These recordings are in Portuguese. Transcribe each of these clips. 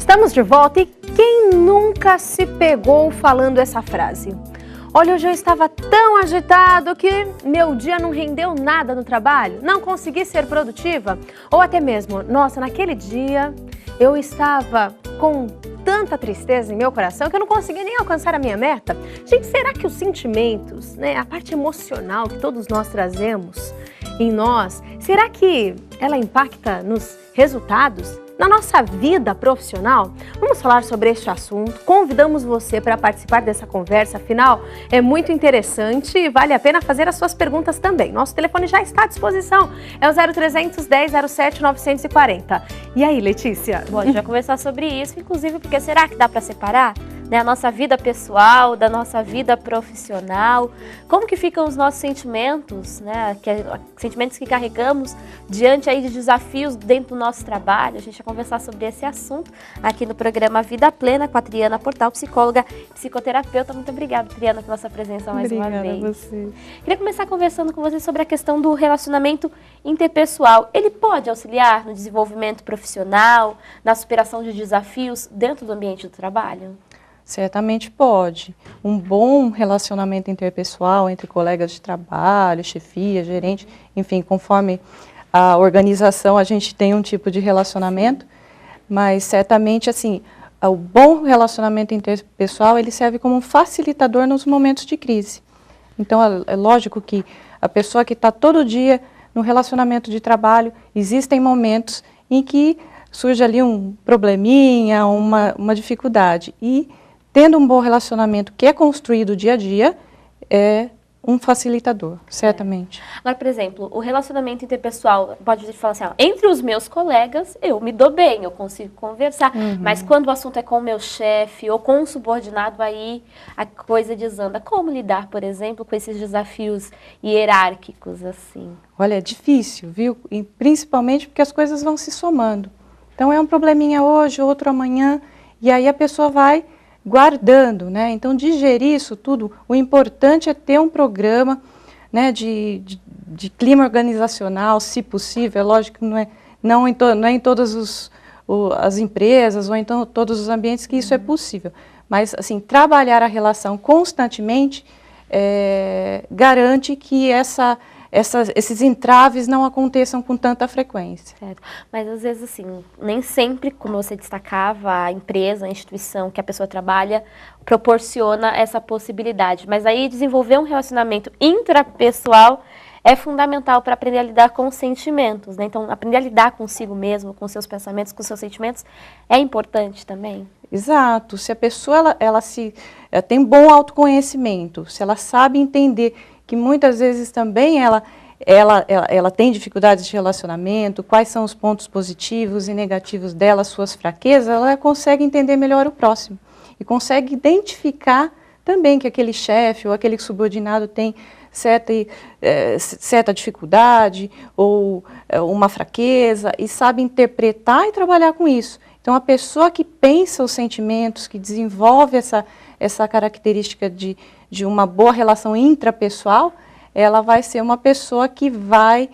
Estamos de volta e quem nunca se pegou falando essa frase? Olha, hoje eu estava tão agitado que meu dia não rendeu nada no trabalho, não consegui ser produtiva. Ou até mesmo, nossa, naquele dia eu estava com tanta tristeza em meu coração que eu não consegui nem alcançar a minha meta. Gente, será que os sentimentos, a parte emocional que todos nós trazemos em nós, será que ela impacta nos resultados? Na nossa vida profissional? Vamos falar sobre este assunto. Convidamos você para participar dessa conversa, afinal, é muito interessante e vale a pena fazer as suas perguntas também. Nosso telefone já está à disposição, é o 0300 10 07 940. E aí, Letícia? Bom, a gente vai conversar sobre isso, inclusive porque será que dá para separar? A nossa vida pessoal, da nossa vida profissional, como que ficam os nossos sentimentos, sentimentos que carregamos diante aí de desafios dentro do nosse trabalho. A gente vai conversar sobre esse assunto aqui no programa Vida Plena com a Triana Portal, psicóloga e psicoterapeuta. Muito obrigada, Triana, pela sua presença mais uma vez. Obrigada a você. Queria começar conversando com você sobre a questão do relacionamento interpessoal. Ele pode auxiliar no desenvolvimento profissional, na superação de desafios dentro do ambiente do trabalho? Certamente pode. Um bom relacionamento interpessoal entre colegas de trabalho, chefia, gerente, enfim, conforme a organização a gente tem um tipo de relacionamento, mas certamente assim, o bom relacionamento interpessoal ele serve como um facilitador nos momentos de crise. Então é lógico que a pessoa que está todo dia no relacionamento de trabalho, existem momentos em que surge ali um probleminha, uma dificuldade e tendo um bom relacionamento que é construído dia a dia, é um facilitador, certamente. Agora, por exemplo, o relacionamento interpessoal, pode falar assim, entre os meus colegas, eu me dou bem, eu consigo conversar, mas quando o assunto é com o meu chefe ou com um subordinado, aí a coisa desanda. Como lidar, por exemplo, com esses desafios hierárquicos, assim? Olha, é difícil, viu? E principalmente porque as coisas vão se somando. Então, é um probleminha hoje, outro amanhã, e aí a pessoa vai guardando, Então, digerir isso tudo, o importante é ter um programa, de clima organizacional, se possível. É lógico que não é em todas as empresas ou em todos os ambientes que isso é possível, mas, assim, trabalhar a relação constantemente garante que esses entraves não aconteçam com tanta frequência. Certo. Mas às vezes assim, nem sempre, como você destacava, a empresa, a instituição que a pessoa trabalha proporciona essa possibilidade. Mas aí desenvolver um relacionamento intrapessoal é fundamental para aprender a lidar com os sentimentos, Então aprender a lidar consigo mesmo, com seus pensamentos, com seus sentimentos é importante também. Exato. Se a pessoa ela tem bom autoconhecimento, se ela sabe entender que muitas vezes também ela tem dificuldades de relacionamento, quais são os pontos positivos e negativos dela, suas fraquezas, ela consegue entender melhor o próximo e consegue identificar também que aquele chefe ou aquele subordinado tem certa dificuldade ou uma fraqueza e sabe interpretar e trabalhar com isso. Então, a pessoa que pensa os sentimentos, que desenvolve essa característica de uma boa relação intrapessoal, ela vai ser uma pessoa que vai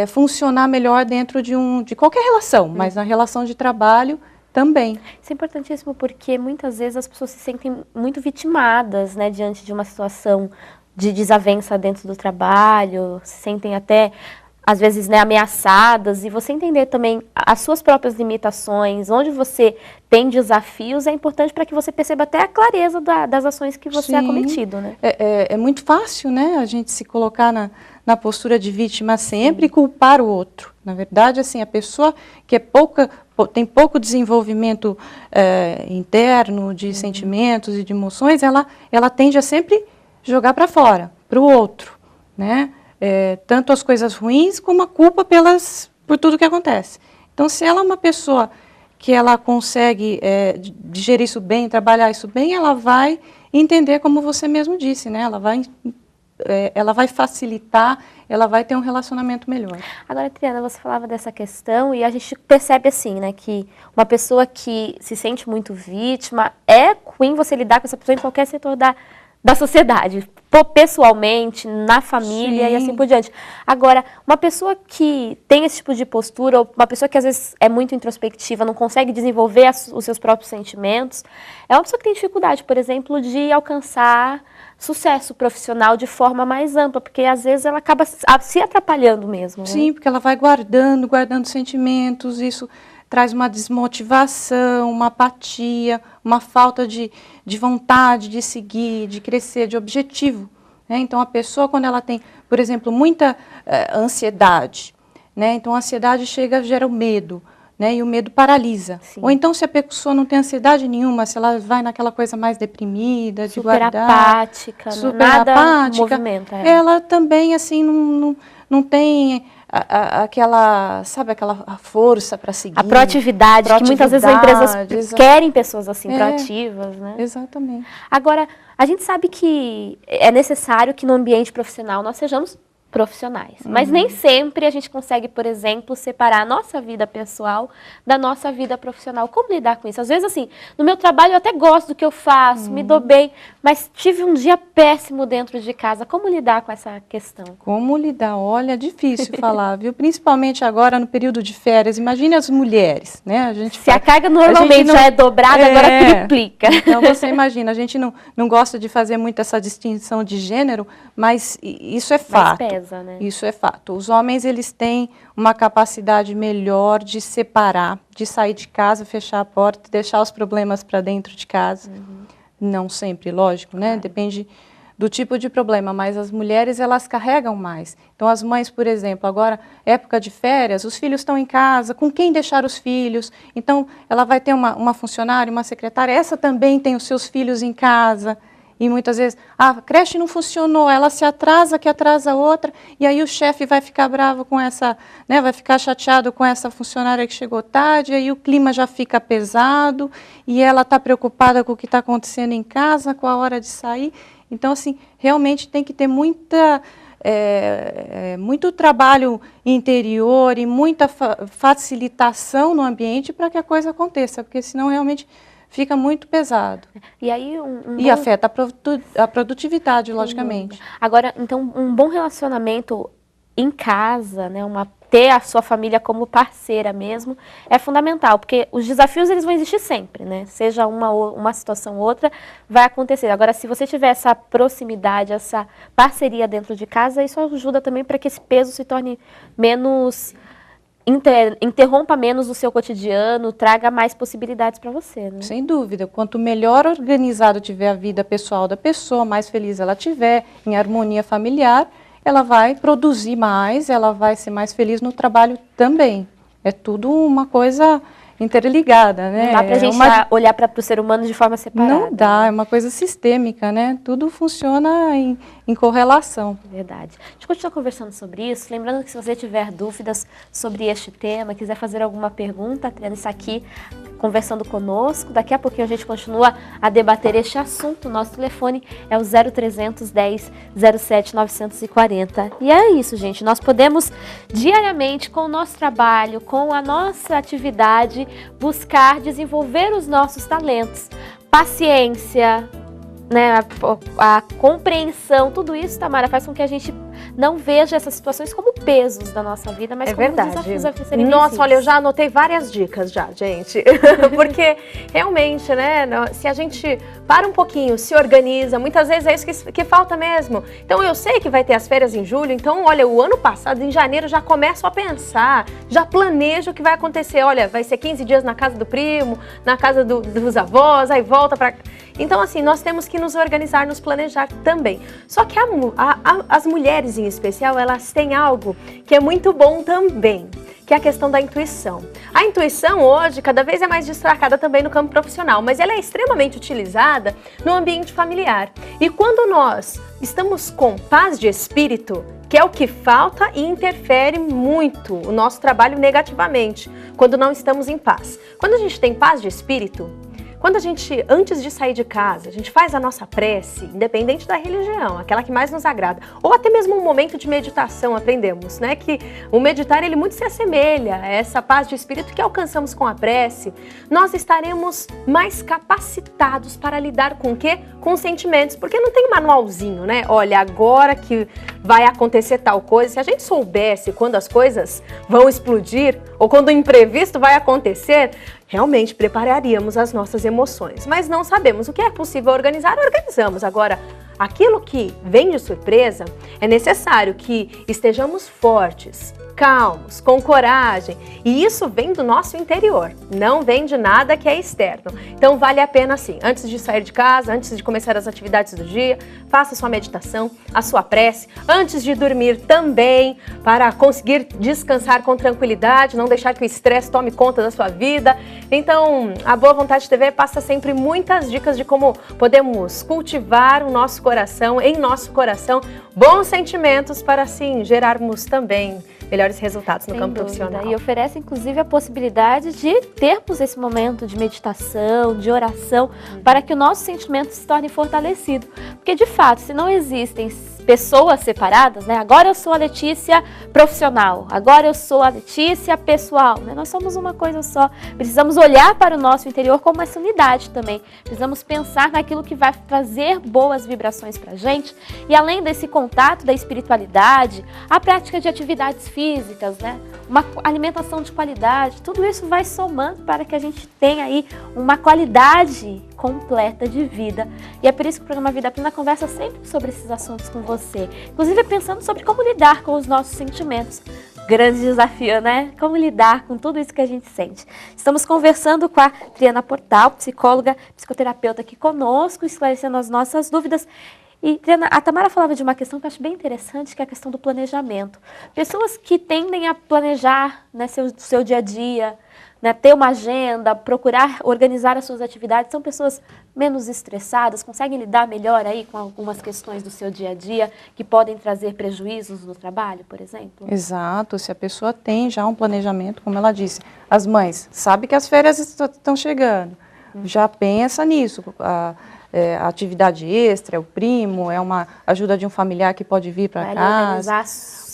funcionar melhor dentro de qualquer relação, mas na relação de trabalho também. Isso é importantíssimo porque muitas vezes as pessoas se sentem muito vitimadas, diante de uma situação de desavença dentro do trabalho, se sentem até às vezes ameaçadas, e você entender também as suas próprias limitações, onde você tem desafios, é importante para que você perceba até a clareza das ações que você é cometido, É muito fácil, a gente se colocar na postura de vítima sempre e culpar o outro. Na verdade, assim, a pessoa que tem pouco desenvolvimento interno de sentimentos e de emoções, ela tende a sempre jogar para fora, para o outro, tanto as coisas ruins como a culpa por tudo que acontece. Então, se ela é uma pessoa que ela consegue digerir isso bem, trabalhar isso bem, ela vai entender, como você mesmo disse, ela vai facilitar, ela vai ter um relacionamento melhor. Agora, Triana, você falava dessa questão e a gente percebe assim, que uma pessoa que se sente muito vítima, é ruim você lidar com essa pessoa em qualquer setor da sociedade. pessoalmente, na família e assim por diante. Agora, uma pessoa que tem esse tipo de postura, ou uma pessoa que às vezes é muito introspectiva, não consegue desenvolver os seus próprios sentimentos, é uma pessoa que tem dificuldade, por exemplo, de alcançar sucesso profissional de forma mais ampla, porque às vezes ela acaba se atrapalhando mesmo. Né? Sim, porque ela vai guardando sentimentos, isso traz uma desmotivação, uma apatia, uma falta de vontade de seguir, de crescer, de objetivo. Né? Então, a pessoa, quando ela tem, por exemplo, muita ansiedade, né? Então a ansiedade gera o medo, né? E o medo paralisa. Sim. Ou então, se a pessoa não tem ansiedade nenhuma, se ela vai naquela coisa mais deprimida, de guardar... Apática, nada apática, movimenta ela. Ela também, assim, não tem... aquela, sabe, aquela força para seguir. A proatividade, que muitas vezes as empresas querem pessoas assim, proativas, né? Exatamente. Agora, a gente sabe que é necessário que no ambiente profissional nós sejamos profissionais, mas nem sempre a gente consegue, por exemplo, separar a nossa vida pessoal da nossa vida profissional. Como lidar com isso? Às vezes, assim, no meu trabalho eu até gosto do que eu faço, me dou bem, mas tive um dia péssimo dentro de casa. Como lidar com essa questão? Como lidar? Olha, é difícil falar, viu? Principalmente agora no período de férias. Imagine as mulheres, né? A carga normalmente já é dobrada, agora triplica. Então, você imagina, a gente não gosta de fazer muito essa distinção de gênero, mas isso é fato. Mas pesa, né? Isso é fato. Os homens, eles têm uma capacidade melhor de separar, de sair de casa, fechar a porta, deixar os problemas para dentro de casa. Não sempre, lógico, né? Depende do tipo de problema, mas as mulheres, elas carregam mais. Então, as mães, por exemplo, agora, época de férias, os filhos estão em casa, com quem deixar os filhos? Então, ela vai ter uma funcionária, uma secretária, essa também tem os seus filhos em casa. E muitas vezes, a creche não funcionou, ela se atrasa, que atrasa outra, e aí o chefe vai ficar bravo com essa, né, vai ficar chateado com essa funcionária que chegou tarde, aí o clima já fica pesado, e ela está preocupada com o que está acontecendo em casa, com a hora de sair. Então, assim, realmente tem que ter muito trabalho interior e muita facilitação no ambiente para que a coisa aconteça, porque senão realmente fica muito pesado. E aí e afeta a produtividade, logicamente. Agora, então, um bom relacionamento em casa, né, ter a sua família como parceira mesmo, é fundamental, porque os desafios eles vão existir sempre, né? Seja uma situação ou outra, vai acontecer. Agora, se você tiver essa proximidade, essa parceria dentro de casa, isso ajuda também para que esse peso se torne menos... interrompa menos o seu cotidiano, traga mais possibilidades para você. Né? Sem dúvida. Quanto melhor organizado tiver a vida pessoal da pessoa, mais feliz ela tiver, em harmonia familiar, ela vai produzir mais, ela vai ser mais feliz no trabalho também. É tudo uma coisa interligada, né? Não dá pra gente olhar para o ser humano de forma separada. Não dá, é uma coisa sistêmica, né? Tudo funciona em correlação. Verdade. A gente continua conversando sobre isso, lembrando que se você tiver dúvidas sobre este tema, quiser fazer alguma pergunta, a Adriana está aqui conversando conosco. Daqui a pouquinho a gente continua a debater este assunto. Nosso telefone é o 0300 10 07 940. E é isso, gente. Nós podemos diariamente, com o nosso trabalho, com a nossa atividade, buscar desenvolver os nossos talentos. Paciência, né, a compreensão, tudo isso, Tamara, faz com que a gente não veja essas situações como pesos da nossa vida, mas como desafios a serem Nossa, vencidos. olha, eu já anotei várias dicas já, gente. Porque realmente, né, se a gente para um pouquinho, se organiza, muitas vezes é isso que falta mesmo. Então eu sei que vai ter as férias em julho, então olha, o ano passado, em janeiro, já começo a pensar, já planejo o que vai acontecer. Olha, vai ser 15 dias na casa do primo, na casa dos avós, aí volta para... Então, assim, nós temos que nos organizar, nos planejar também. Só que as mulheres, em especial, elas têm algo que é muito bom também, que é a questão da intuição. A intuição, hoje, cada vez é mais destacada também no campo profissional, mas ela é extremamente utilizada no ambiente familiar. E quando nós estamos com paz de espírito, que é o que falta e interfere muito o nosso trabalho negativamente, quando não estamos em paz. Quando a gente tem paz de espírito, Quando a gente, antes de sair de casa, a gente faz a nossa prece, independente da religião, aquela que mais nos agrada, ou até mesmo um momento de meditação, aprendemos, né, que o meditar, ele muito se assemelha a essa paz de espírito que alcançamos com a prece, nós estaremos mais capacitados para lidar com o quê? Com os sentimentos, porque não tem um manualzinho, né? Olha, agora que vai acontecer tal coisa, se a gente soubesse quando as coisas vão explodir, ou quando o imprevisto vai acontecer, realmente prepararíamos as nossas emoções. Mas não sabemos o que é possível organizar, organizamos. Agora, aquilo que vem de surpresa, é necessário que estejamos fortes, calmos, com coragem, e isso vem do nosso interior, não vem de nada que é externo. Então vale a pena sim, antes de sair de casa, antes de começar as atividades do dia, faça a sua meditação, a sua prece, antes de dormir também, para conseguir descansar com tranquilidade, não deixar que o estresse tome conta da sua vida. Então, a Boa Vontade TV passa sempre muitas dicas de como podemos cultivar o nosso coração, em nosso coração, bons sentimentos para assim gerarmos também melhores resultados no campo profissional. E oferece, inclusive, a possibilidade de termos esse momento de meditação, de oração, para que o nosso sentimento se torne fortalecido. Porque, de fato, se não existem pessoas separadas, né? Agora eu sou a Letícia profissional, agora eu sou a Letícia pessoal, né? Nós somos uma coisa só. Precisamos olhar para o nosso interior como essa unidade também. Precisamos pensar naquilo que vai trazer boas vibrações para a gente. E além desse contato da espiritualidade, a prática de atividades físicas, né? Uma alimentação de qualidade, tudo isso vai somando para que a gente tenha aí uma qualidade completa de vida. E é por isso que o programa Vida Plena conversa sempre sobre esses assuntos com você. Inclusive pensando sobre como lidar com os nossos sentimentos. Grande desafio, né? Como lidar com tudo isso que a gente sente. Estamos conversando com a Triana Portal, psicóloga, psicoterapeuta aqui conosco, esclarecendo as nossas dúvidas. E, Triana, a Tamara falava de uma questão que eu acho bem interessante, que é a questão do planejamento. Pessoas que tendem a planejar, né, seu dia a dia, né, ter uma agenda, procurar organizar as suas atividades, são pessoas menos estressadas, conseguem lidar melhor aí com algumas questões do seu dia a dia que podem trazer prejuízos no trabalho, por exemplo? Exato, se a pessoa tem já um planejamento, como ela disse, as mães sabem que as férias estão chegando, já pensa nisso, a atividade extra, é o primo, é uma ajuda de um familiar que pode vir para casa.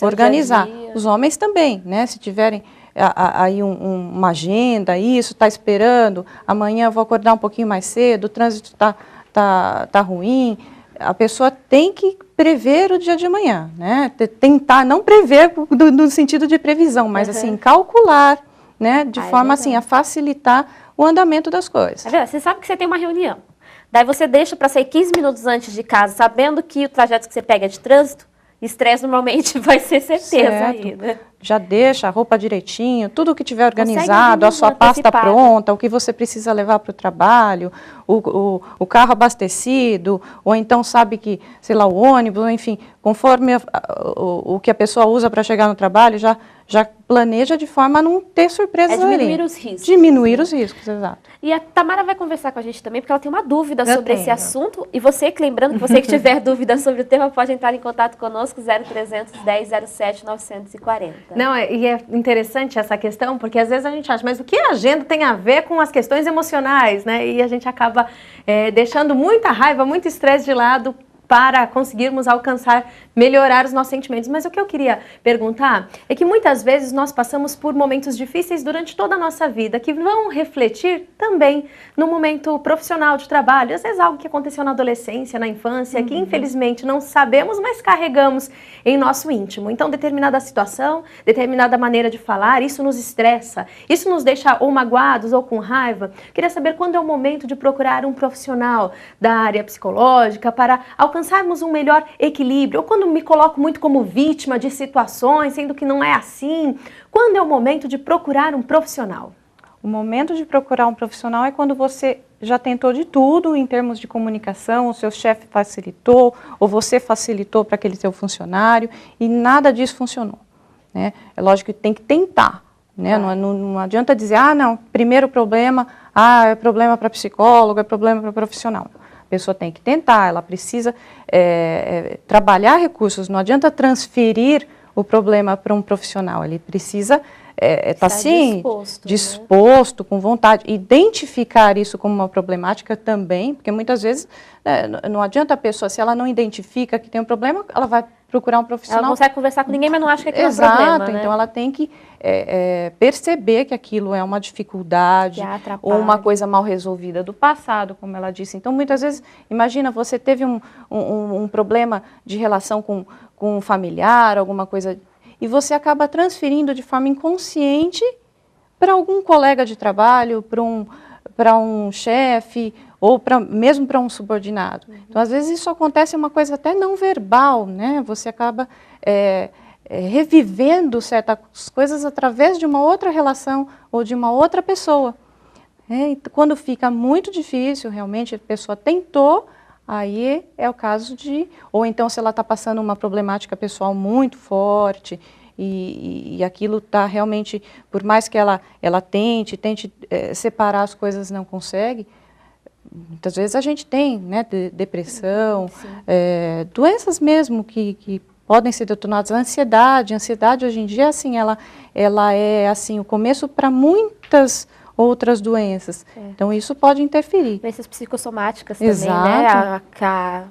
Organizar. Dia a dia. Os homens também, né? Se tiverem aí uma agenda, isso, está esperando, amanhã eu vou acordar um pouquinho mais cedo, o trânsito tá ruim, a pessoa tem que prever o dia de amanhã, né? Tentar não prever no sentido de previsão, mas assim, calcular, né? De forma assim, a facilitar o andamento das coisas. Você sabe que você tem uma reunião. Daí você deixa para sair 15 minutos antes de casa, sabendo que o trajeto que você pega é de trânsito, estresse normalmente vai ser certeza aí, né? Já deixa a roupa direitinho, tudo o que tiver organizado, a sua pasta pronta, o que você precisa levar para o trabalho, o carro abastecido, ou então sabe que, sei lá, o ônibus, enfim, conforme o que a pessoa usa para chegar no trabalho, já planeja de forma a não ter surpresas ali. Diminuir os riscos. Diminuir os riscos, exato. E a Tamara vai conversar com a gente também, porque ela tem uma dúvida sobre esse assunto. E você, lembrando que você que tiver dúvida sobre o tema, pode entrar em contato conosco, 0300 1007 940. Não, e é interessante essa questão, porque às vezes a gente acha, mas o que a agenda tem a ver com as questões emocionais, né? E a gente acaba deixando muita raiva, muito estresse de lado para conseguirmos alcançar, melhorar os nossos sentimentos. Mas o que eu queria perguntar é que muitas vezes nós passamos por momentos difíceis durante toda a nossa vida, que vão refletir também no momento profissional de trabalho. Às vezes algo que aconteceu na adolescência, na infância, que infelizmente não sabemos, mas carregamos em nosso íntimo. Então, determinada situação, determinada maneira de falar, isso nos estressa, isso nos deixa ou magoados ou com raiva. Queria saber quando é o momento de procurar um profissional da área psicológica para alcançarmos um melhor equilíbrio, ou quando me coloco muito como vítima de situações, sendo que não é assim. Quando é o momento de procurar um profissional? O momento de procurar um profissional é quando você já tentou de tudo em termos de comunicação, o seu chefe facilitou, ou você facilitou para aquele seu funcionário, e nada disso funcionou, né? É lógico que tem que tentar, né? Não adianta dizer, não, primeiro problema, é problema para psicólogo, é problema para profissional. A pessoa tem que tentar, ela precisa trabalhar recursos, não adianta transferir o problema para um profissional, ele precisa está assim, disposto, disposto, com vontade, identificar isso como uma problemática também, porque muitas vezes não adianta a pessoa, se ela não identifica que tem um problema, ela vai procurar um profissional. Ela consegue conversar com ninguém, mas não acha que aquilo é um Exato, problema, né? Então ela tem que perceber que aquilo é uma dificuldade ou uma coisa mal resolvida do passado, como ela disse. Então, muitas vezes, imagina, você teve um problema de relação com um familiar, alguma coisa, e você acaba transferindo de forma inconsciente para algum colega de trabalho, para um chefe, ou mesmo para um subordinado. Então, às vezes, isso acontece uma coisa até não verbal, né? Você acaba revivendo certas coisas através de uma outra relação ou de uma outra pessoa. Quando fica muito difícil, realmente, a pessoa tentou, aí é o caso ou então se ela está passando uma problemática pessoal muito forte e aquilo está realmente, por mais que ela tente separar as coisas, não consegue. Muitas vezes a gente tem, né, depressão, doenças mesmo que podem ser detonadas. A ansiedade hoje em dia, assim, ela é assim, o começo para muitas outras doenças. Então, isso pode interferir. Doenças psicossomáticas também, né?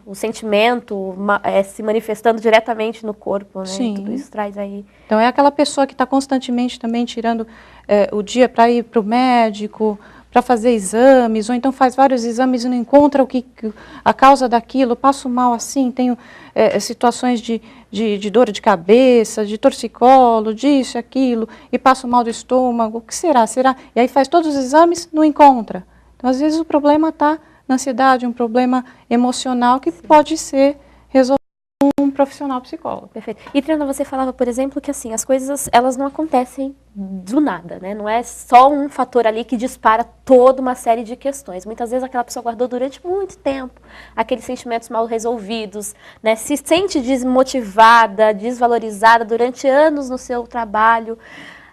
O sentimento se manifestando diretamente no corpo, né? Sim. Tudo isso traz aí. Então, é aquela pessoa que está constantemente também tirando o dia para ir para o médico, para fazer exames, ou então faz vários exames e não encontra a causa daquilo, passo mal assim, tenho situações de dor de cabeça, de torcicolo, disso, aquilo, e passo mal do estômago, o que será? E aí faz todos os exames, não encontra. Então, às vezes o problema está na ansiedade, um problema emocional que pode ser resolvido por um profissional psicólogo. Perfeito. E, Triana, você falava, por exemplo, que assim, as coisas, elas não acontecem do nada, né? Não é só um fator ali que dispara toda uma série de questões. Muitas vezes aquela pessoa guardou durante muito tempo aqueles sentimentos mal resolvidos, né? Se sente desmotivada, desvalorizada durante anos no seu trabalho.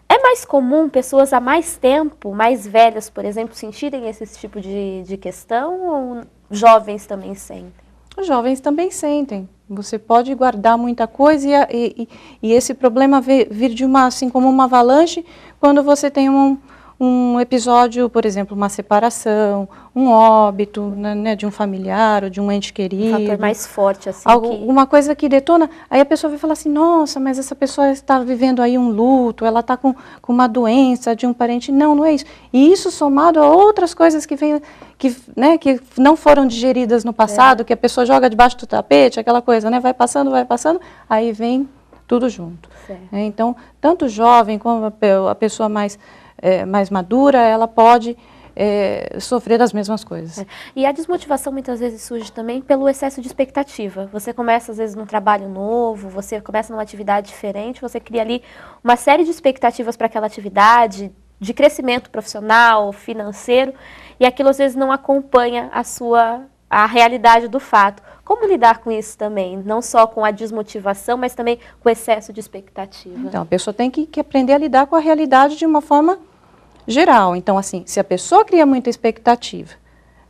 É mais comum pessoas há mais tempo, mais velhas, por exemplo, sentirem esse tipo de questão, ou jovens também sentem? Os jovens também sentem. Você pode guardar muita coisa e esse problema vir de assim como uma avalanche quando você tem um episódio, por exemplo, uma separação, um óbito, né, de um familiar ou de um ente querido. Um fator mais forte, assim. Alguma coisa que detona, aí a pessoa vai falar assim, nossa, mas essa pessoa está vivendo aí um luto, ela está com uma doença de um parente. Não é isso. E isso somado a outras coisas que que não foram digeridas no passado, que a pessoa joga debaixo do tapete, aquela coisa, né? Vai passando, aí vem tudo junto. Então, tanto o jovem como a pessoa mais madura, ela pode sofrer das mesmas coisas. E a desmotivação muitas vezes surge também pelo excesso de expectativa. Você começa às vezes num trabalho novo, você começa numa atividade diferente, você cria ali uma série de expectativas para aquela atividade, de crescimento profissional, financeiro, e aquilo às vezes não acompanha a realidade do fato. Como lidar com isso também? Não só com a desmotivação, mas também com o excesso de expectativa. Então, a pessoa tem que aprender a lidar com a realidade de uma forma geral. Então, assim, se a pessoa cria muita expectativa,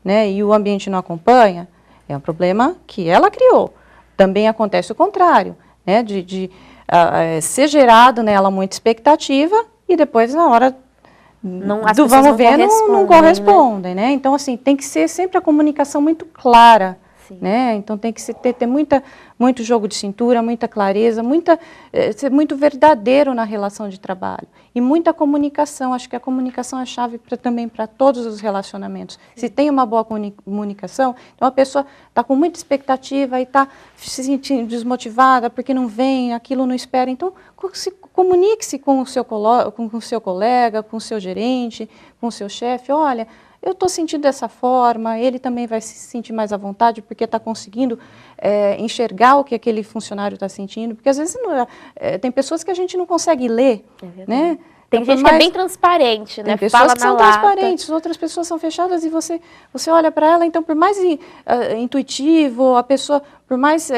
né, e o ambiente não acompanha, é um problema que ela criou. Também acontece o contrário, né, de ser gerado nela muita expectativa e depois, na hora do vamos ver, não correspondem, né? Então, assim, tem que ser sempre a comunicação muito clara. Né? Então tem que ter muito jogo de cintura, muita clareza, ser muito verdadeiro na relação de trabalho. E muita comunicação, acho que a comunicação é a chave também para todos os relacionamentos. Se tem uma boa comunicação, então a pessoa está com muita expectativa e está se sentindo desmotivada porque não vem, aquilo não espera. Então comunique-se com o seu colega, com o seu gerente, com o seu chefe, olha, eu estou sentindo dessa forma, ele também vai se sentir mais à vontade porque está conseguindo enxergar o que aquele funcionário está sentindo, porque às vezes tem pessoas que a gente não consegue ler, né? Tem gente que é bem transparente, né? Tem pessoas que são transparentes, outras pessoas são fechadas e você olha para ela, então por mais intuitivo, a pessoa, por mais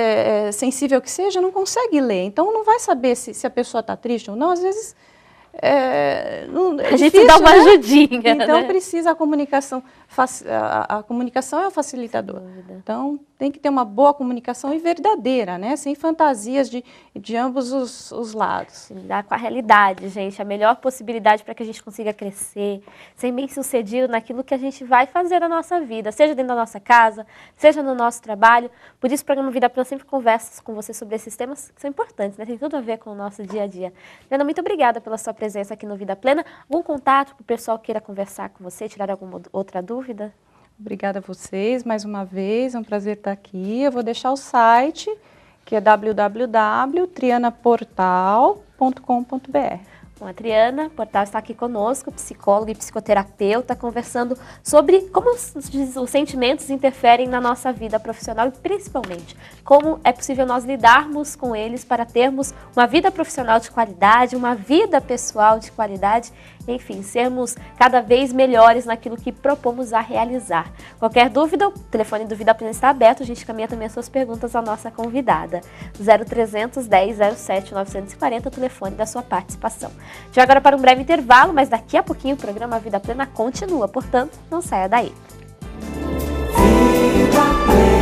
sensível que seja, não consegue ler, então não vai saber se a pessoa está triste ou não, às vezes... a gente dá uma ajudinha. Então né? precisa a comunicação é o facilitador. Então tem que ter uma boa comunicação e verdadeira, né? Sem fantasias de ambos os lados. Lidar com a realidade, gente, a melhor possibilidade para que a gente consiga crescer, ser bem-sucedido naquilo que a gente vai fazer na nossa vida, seja dentro da nossa casa, seja no nosso trabalho. Por isso, o programa Vida Plena sempre conversa com você sobre esses temas que são importantes, né? Tem tudo a ver com o nosso dia a dia. Helena, muito obrigada pela sua presença aqui no Vida Plena. Algum contato que o pessoal queira conversar com você, tirar alguma outra dúvida? Obrigada a vocês mais uma vez, é um prazer estar aqui. Eu vou deixar o site, que é www.trianaportal.com.br. Bom, a Triana Portal está aqui conosco, psicóloga e psicoterapeuta, conversando sobre como os sentimentos interferem na nossa vida profissional e principalmente como é possível nós lidarmos com eles para termos uma vida profissional de qualidade, uma vida pessoal de qualidade, enfim, sermos cada vez melhores naquilo que propomos a realizar. Qualquer dúvida, o telefone do Vida Plena está aberto, a gente caminha também as suas perguntas à nossa convidada. 0300 10 07 940, o telefone da sua participação. A gente vai agora para um breve intervalo, mas daqui a pouquinho o programa Vida Plena continua, portanto, não saia daí. Vida Plena.